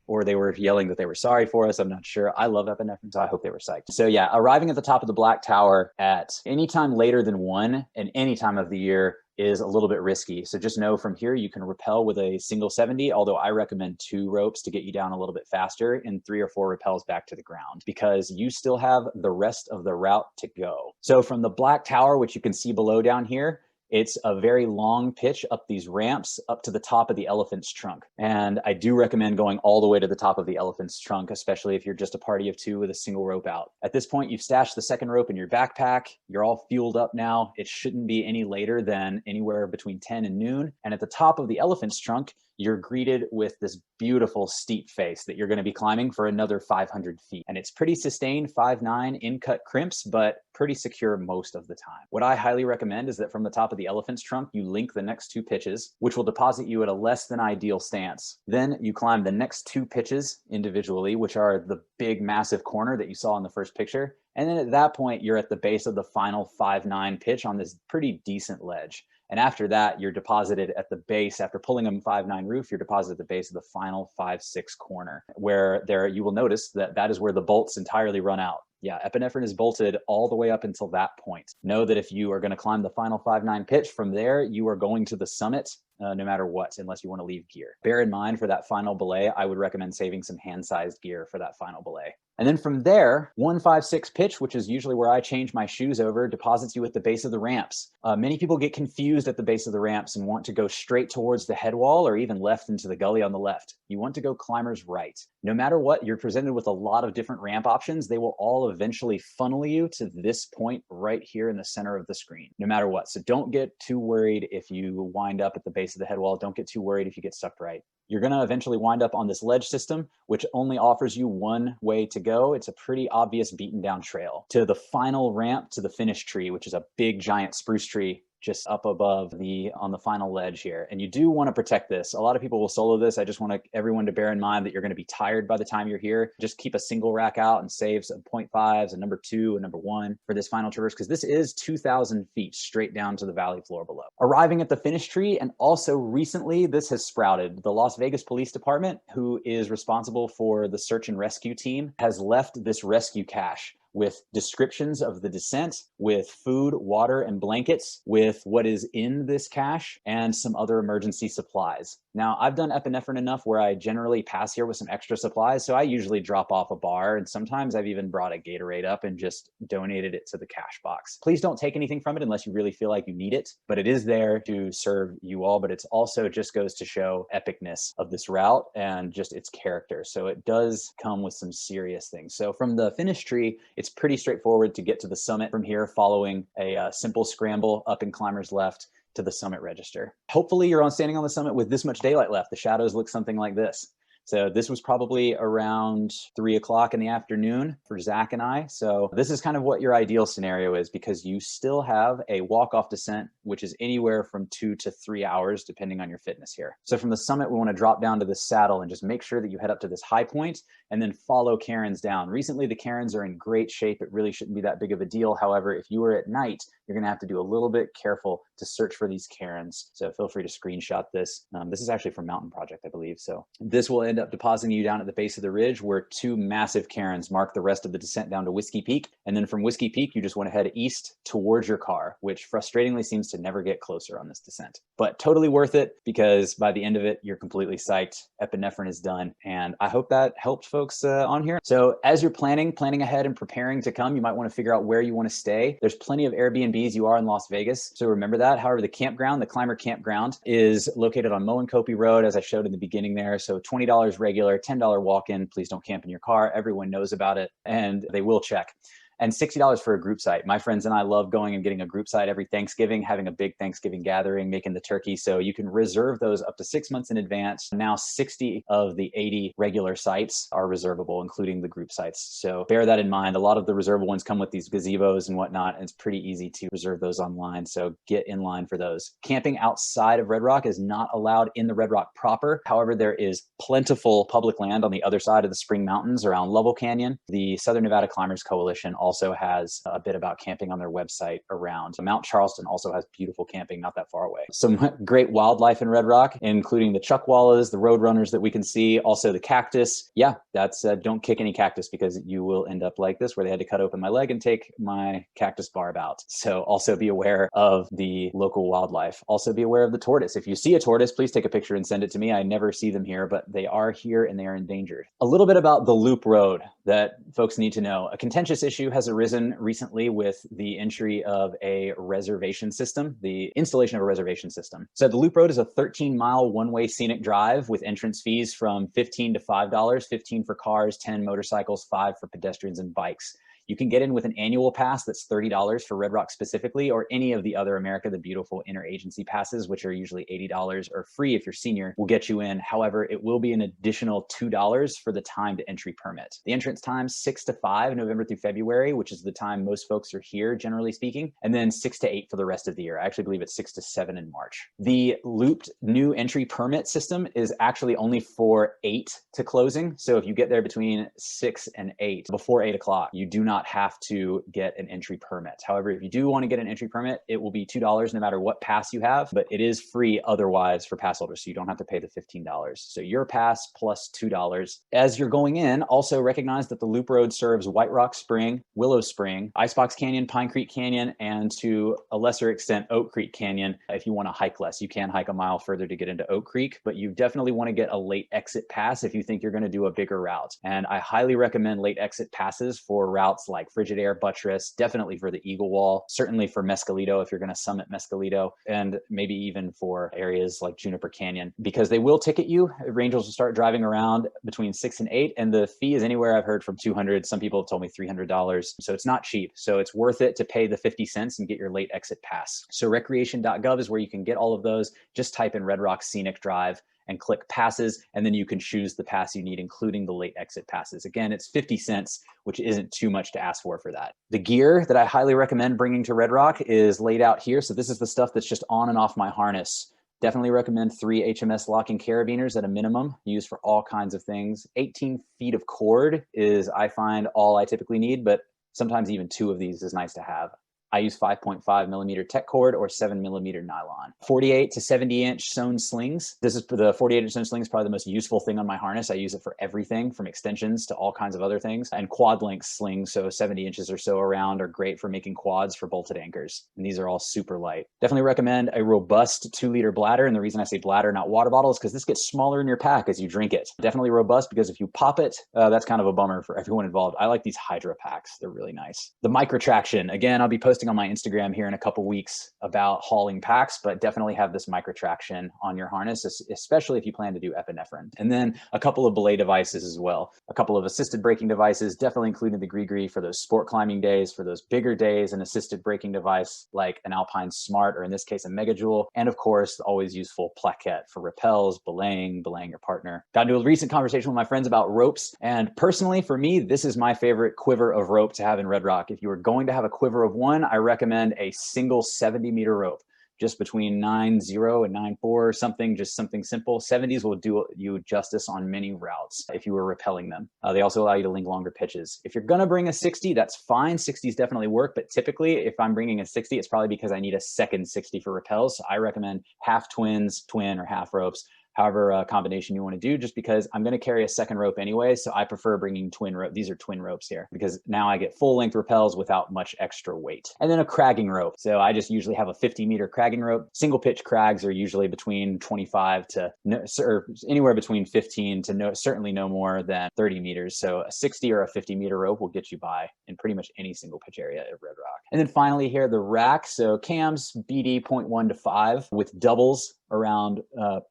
Or they were yelling that they were sorry for us. I'm not sure. I love epinephrine, so I hope they were psyched. So yeah, arriving at the top of the Black Tower at any time later than 1 and any time of the year is a little bit risky. So just know from here, you can rappel with a single 70, although I recommend 2 ropes to get you down a little bit faster and 3 or 4 rappels back to the ground, because you still have the rest of the route to go. So from the Black Tower, which you can see below down here, it's a very long pitch up these ramps up to the top of the elephant's trunk. And I do recommend going all the way to the top of the elephant's trunk, especially if you're just a party of 2 with a single rope out. At this point, you've stashed the second rope in your backpack. You're all fueled up now. It shouldn't be any later than anywhere between 10 and noon. And at the top of the elephant's trunk, you're greeted with this beautiful steep face that you're going to be climbing for another 500 feet. And it's pretty sustained 5'9" in-cut crimps, but pretty secure most of the time. What I highly recommend is that from the top of the elephant's trunk, you link the next 2 pitches, which will deposit you at a less than ideal stance. Then you climb the next 2 pitches individually, which are the big massive corner that you saw in the first picture. And then at that point, you're at the base of the final 5'9" pitch on this pretty decent ledge. And after that, you're deposited at the base. After pulling a 5'9" roof, you're deposited at the base of the final 5'6" corner, where there you will notice that that is where the bolts entirely run out. Yeah, epinephrine is bolted all the way up until that point. Know that if you are going to climb the final 5'9" pitch, from there, you are going to the summit no matter what, unless you want to leave gear. Bear in mind for that final belay, I would recommend saving some hand-sized gear for that final belay. And then from there, 156 pitch, which is usually where I change my shoes over, deposits you at the base of the ramps. Many people get confused at the base of the ramps and want to go straight towards the head wall or even left into the gully on the left. You want to go climbers right. No matter what, you're presented with a lot of different ramp options. They will all eventually funnel you to this point right here in the center of the screen, no matter what. So don't get too worried if you wind up at the base of the head wall. Don't get too worried if you get stuck right. You're going to eventually wind up on this ledge system, which only offers you one way to go. It's a pretty obvious beaten down trail to the final ramp to the finish tree, which is a big giant spruce tree just up above on the final ledge here. And you do want to protect this. A lot of people will solo this. I just want everyone to bear in mind that you're going to be tired by the time you're here. Just keep a single rack out and save some 0.5s, a number 2, a number 1 for this final traverse, because this is 2,000 feet straight down to the valley floor below. Arriving at the finish tree, and also recently this has sprouted. The Las Vegas Police Department, who is responsible for the search and rescue team, has left this rescue cache with descriptions of the descent, with food, water, and blankets, with what is in this cache, and some other emergency supplies. Now, I've done epinephrine enough where I generally pass here with some extra supplies, so I usually drop off a bar, and sometimes I've even brought a Gatorade up and just donated it to the cache box. Please don't take anything from it unless you really feel like you need it, but it is there to serve you all, but it's also just goes to show epicness of this route and just its character. So it does come with some serious things. So from the finish tree, it's pretty straightforward to get to the summit from here, following a simple scramble up in climbers left to the summit register. Hopefully you're standing on the summit with this much daylight left. The shadows look something like this. So this was probably around 3 o'clock in the afternoon for Zach and I. So this is kind of what your ideal scenario is, because you still have a walk-off descent, which is anywhere from 2 to 3 hours, depending on your fitness here. So from the summit, we want to drop down to the saddle and just make sure that you head up to this high point and then follow cairns down. Recently, the cairns are in great shape. It really shouldn't be that big of a deal. However, if you are at night, you're going to have to do a little bit careful to search for these cairns. So feel free to screenshot this. This is actually from Mountain Project, I believe. So this will end up depositing you down at the base of the ridge, where 2 massive cairns mark the rest of the descent down to Whiskey Peak. And then from Whiskey Peak, you just want to head east towards your car, which frustratingly seems to never get closer on this descent. But totally worth it, because by the end of it, you're completely psyched. Epinephrine is done. And I hope that helped folks on here. So as you're planning ahead and preparing to come, you might want to figure out where you want to stay. There's plenty of Airbnbs. You are in Las Vegas, so remember that. However, the campground, the climber campground, is located on Moenkopi Road, as I showed in the beginning there. So $20 regular, $10 walk-in. Please don't camp in your car. Everyone knows about it, and they will check. and $60 for a group site. My friends and I love going and getting a group site every Thanksgiving, having a big Thanksgiving gathering, making the turkey. So you can reserve those up to 6 months in advance. Now 60 of the 80 regular sites are reservable, including the group sites. So bear that in mind. A lot of the reservable ones come with these gazebos and whatnot, and it's pretty easy to reserve those online. So get in line for those. Camping outside of Red Rock is not allowed in the Red Rock proper. However, there is plentiful public land on the other side of the Spring Mountains around Lovell Canyon. The Southern Nevada Climbers Coalition also has a bit about camping on their website around. Mount Charleston also has beautiful camping not that far away. Some great wildlife in Red Rock, including the chuckwallas, the roadrunners that we can see, also the cactus. Yeah, that's don't kick any cactus because you will end up like this, where they had to cut open my leg and take my cactus barb out. So also be aware of the local wildlife. Also be aware of the tortoise. If you see a tortoise, please take a picture and send it to me. I never see them here, but they are here and they are endangered. A little bit about the loop road that folks need to know. A contentious issue has arisen recently with the entry of a reservation system, the installation of a reservation system. So the loop road is a 13-mile one-way scenic drive with entrance fees from $15 to $5, 15 for cars, 10 motorcycles, 5 for pedestrians and bikes. You can get in with an annual pass that's $30 for Red Rock specifically, or any of the other America the Beautiful interagency passes, which are usually $80 or free if you're senior, will get you in. However, it will be an additional $2 for the time to entry permit. The entrance time 6 to 5, November through February, which is the time most folks are here, generally speaking, and then 6 to 8 for the rest of the year. I actually believe it's 6 to 7 in March. The looped new entry permit system is actually only for 8 to closing. So if you get there between 6 and 8, before 8 o'clock, you do not have to get an entry permit. However, if you do want to get an entry permit, it will be $2 no matter what pass you have, but it is free otherwise for pass holders, so you don't have to pay the $15. So your pass plus $2. As you're going in, also recognize that the loop road serves White Rock Spring, Willow Spring, Icebox Canyon, Pine Creek Canyon, and to a lesser extent, Oak Creek Canyon. If you want to hike less, you can hike a mile further to get into Oak Creek, but you definitely want to get a late exit pass if you think you're going to do a bigger route. And I highly recommend late exit passes for routes like Frigid Air Buttress, definitely for the Eagle Wall, certainly for Mescalito if you're going to summit Mescalito, and maybe even for areas like Juniper Canyon, because they will ticket you. Rangers will start driving around between 6 and 8, and the fee is anywhere I've heard from $200. Some people have told me $300. So it's not cheap. So it's worth it to pay the 50 cents and get your late exit pass. So recreation.gov is where you can get all of those. Just type in Red Rock Scenic Drive and click passes, and then you can choose the pass you need, including the late exit passes. Again, it's 50 cents, which isn't too much to ask for that. The gear that I highly recommend bringing to Red Rock is laid out here. So this is the stuff that's just on and off my harness. Definitely recommend 3 HMS locking carabiners at a minimum, used for all kinds of things. 18 feet of cord is, I find, all I typically need, but sometimes even 2 of these is nice to have. I use 5.5 millimeter tech cord or 7 millimeter nylon. 48 to 70 inch sewn slings. This is the 48 inch sewn sling is probably the most useful thing on my harness. I use it for everything from extensions to all kinds of other things. And quad length slings, so 70 inches or so around, are great for making quads for bolted anchors. And these are all super light. Definitely recommend a robust 2-liter bladder. And the reason I say bladder, not water bottle, is because this gets smaller in your pack as you drink it. Definitely robust, because if you pop it, that's kind of a bummer for everyone involved. I like these Hydra packs. They're really nice. The micro traction. Again, I'll be posting on my Instagram here in a couple weeks about hauling packs, but definitely have this micro traction on your harness, especially if you plan to do epinephrine. And then a couple of belay devices as well. A couple of assisted braking devices, definitely including the Gree for those sport climbing days. For those bigger days, an assisted braking device like an Alpine Smart, or in this case, a Megajoule. And of course, the always useful plaquette for rappels, belaying your partner. Got into a recent conversation with my friends about ropes. And personally, for me, this is my favorite quiver of rope to have in Red Rock. If you are going to have a quiver of one, I recommend a single 70-meter rope, just between 9.0 and 9.4 or something, just something simple. 70s will do you justice on many routes if you were rappelling them. They also allow you to link longer pitches. If you're going to bring a 60, that's fine. 60s definitely work, but typically if I'm bringing a 60, it's probably because I need a second 60 for rappels. So I recommend half twins, twin, or half ropes. However combination you want to do, just because I'm going to carry a second rope anyway. So I prefer bringing twin rope. These are twin ropes here because now I get full length rappels without much extra weight. And then a cragging rope. So I just usually have a 50-meter cragging rope. Single pitch crags are usually between 25 to, or anywhere between 15 to certainly no more than 30 meters. So a 60 or a 50-meter rope will get you by in pretty much any single pitch area at Red Rock. And then finally here, the rack. So cams, BD 0.1 to 5 with doubles around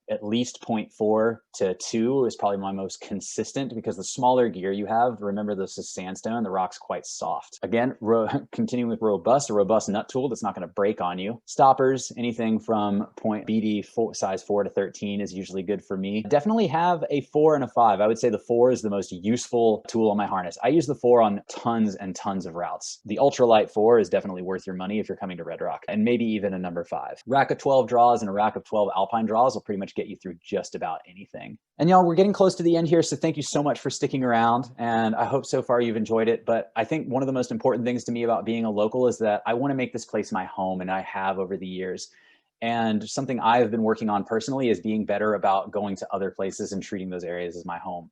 at least 0.4 to 2 is probably my most consistent, because the smaller gear you have, remember this is sandstone, the rock's quite soft. Again, continuing with robust, a robust nut tool that's not going to break on you. Stoppers, anything from BD size 4 to 13 is usually good for me. Definitely have a 4 and a 5. I would say the 4 is the most useful tool on my harness. I use the 4 on tons and tons of routes. The ultralight 4 is definitely worth your money if you're coming to Red Rock, and maybe even a number 5. Rack of 12 draws and a rack of 12 alpine draws will pretty much get you through just about anything. And y'all, we're getting close to the end here, so thank you so much for sticking around, and I hope so far you've enjoyed it. But I think one of the most important things to me about being a local is that I want to make this place my home, and I have over the years. And something I've been working on personally is being better about going to other places and treating those areas as my home.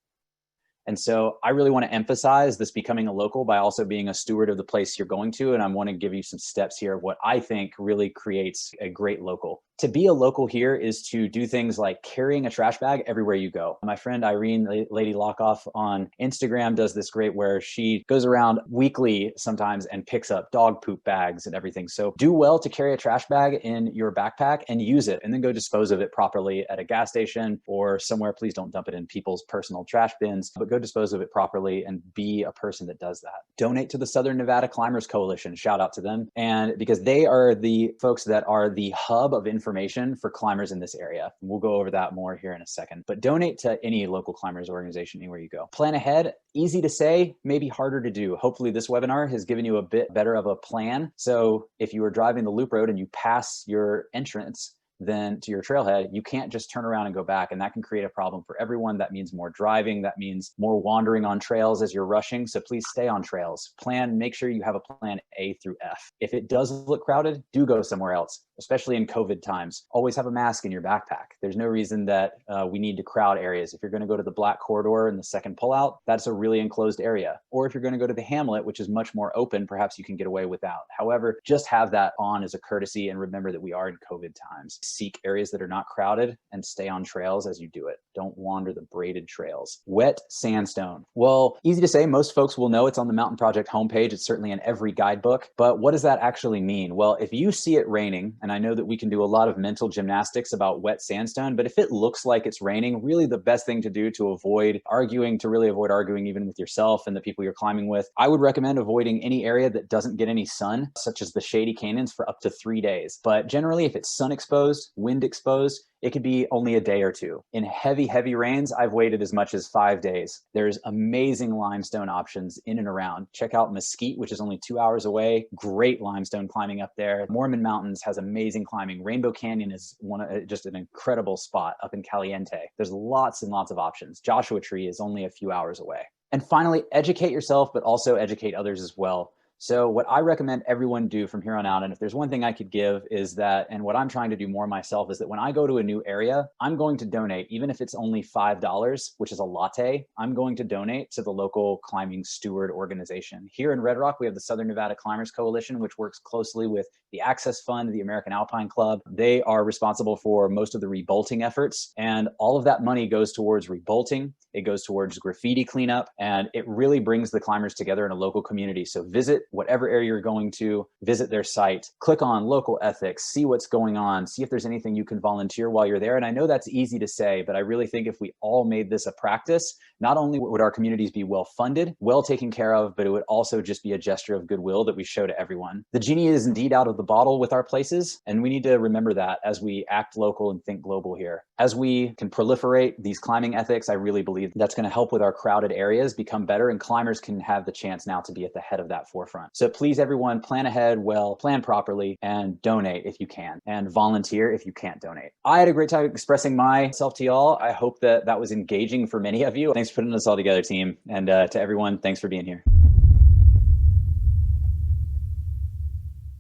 And so I really want to emphasize this becoming a local by also being a steward of the place you're going to. And I want to give you some steps here of what I think really creates a great local. To be a local here is to do things like carrying a trash bag everywhere you go. My friend Irene, Lady Lockoff on Instagram, does this great where she goes around weekly sometimes and picks up dog poop bags and everything. So do well to carry a trash bag in your backpack and use it, and then go dispose of it properly at a gas station or somewhere. Please don't dump it in people's personal trash bins, but go dispose of it properly and be a person that does that. Donate to the Southern Nevada Climbers Coalition. Shout out to them. And because they are the folks that are the hub of information for climbers in this area. We'll go over that more here in a second, but donate to any local climbers organization anywhere you go. Plan ahead, easy to say, maybe harder to do. Hopefully this webinar has given you a bit better of a plan. So if you are driving the loop road and you pass your entrance, then to your trailhead, you can't just turn around and go back. And that can create a problem for everyone. That means more driving. That means more wandering on trails as you're rushing. So please stay on trails. Make sure you have a plan A through F. If it does look crowded, do go somewhere else, especially in COVID times. Always have a mask in your backpack. There's no reason that we need to crowd areas. If you're going to go to the Black Corridor in the second pullout, that's a really enclosed area. Or if you're going to go to the Hamlet, which is much more open, perhaps you can get away without. However, just have that on as a courtesy, and remember that we are in COVID times. Seek areas that are not crowded and stay on trails as you do it. Don't wander the braided trails. Wet sandstone. Well, easy to say. Most folks will know it's on the Mountain Project homepage. It's certainly in every guidebook. But what does that actually mean? Well, if you see it raining, and I know that we can do a lot of mental gymnastics about wet sandstone, but if it looks like it's raining, really the best thing to do to avoid arguing, even with yourself and the people you're climbing with, I would recommend avoiding any area that doesn't get any sun, such as the shady canyons, for up to 3 days. But generally, if it's sun exposed, wind exposed, it could be only a day or two. In heavy rains, I've waited as much as 5 days. There's amazing limestone options in and around. Check out Mesquite, which is only 2 hours away. Great limestone climbing up there. Mormon Mountains has amazing climbing. Rainbow Canyon is just an incredible spot up in Caliente. There's lots and lots of options. Joshua Tree is only a few hours away. And finally, educate yourself, but also educate others as well. So what I recommend everyone do from here on out, and if there's one thing I could give, is that, and what I'm trying to do more myself, is that when I go to a new area, I'm going to donate, even if it's only $5, which is a latte, I'm going to donate to the local climbing steward organization. Here in Red Rock, we have the Southern Nevada Climbers Coalition, which works closely with the Access Fund, the American Alpine Club. They are responsible for most of the rebolting efforts, and all of that money goes towards rebolting. It goes towards graffiti cleanup, and it really brings the climbers together in a local community. So visit whatever area you're going to, visit their site, click on local ethics, see what's going on, see if there's anything you can volunteer while you're there. And I know that's easy to say, but I really think if we all made this a practice, not only would our communities be well funded, well taken care of, but it would also just be a gesture of goodwill that we show to everyone. The genie is indeed out of the bottle with our places, and we need to remember that as we act local and think global here. As we can proliferate these climbing ethics, I really believe that's going to help with our crowded areas become better, and climbers can have the chance now to be at the head of that forefront. So please, everyone, plan ahead well, plan properly, and donate if you can, and volunteer if you can't donate. I had a great time expressing myself to y'all. I hope that that was engaging for many of you. Thanks for putting this all together, team. And to everyone, thanks for being here.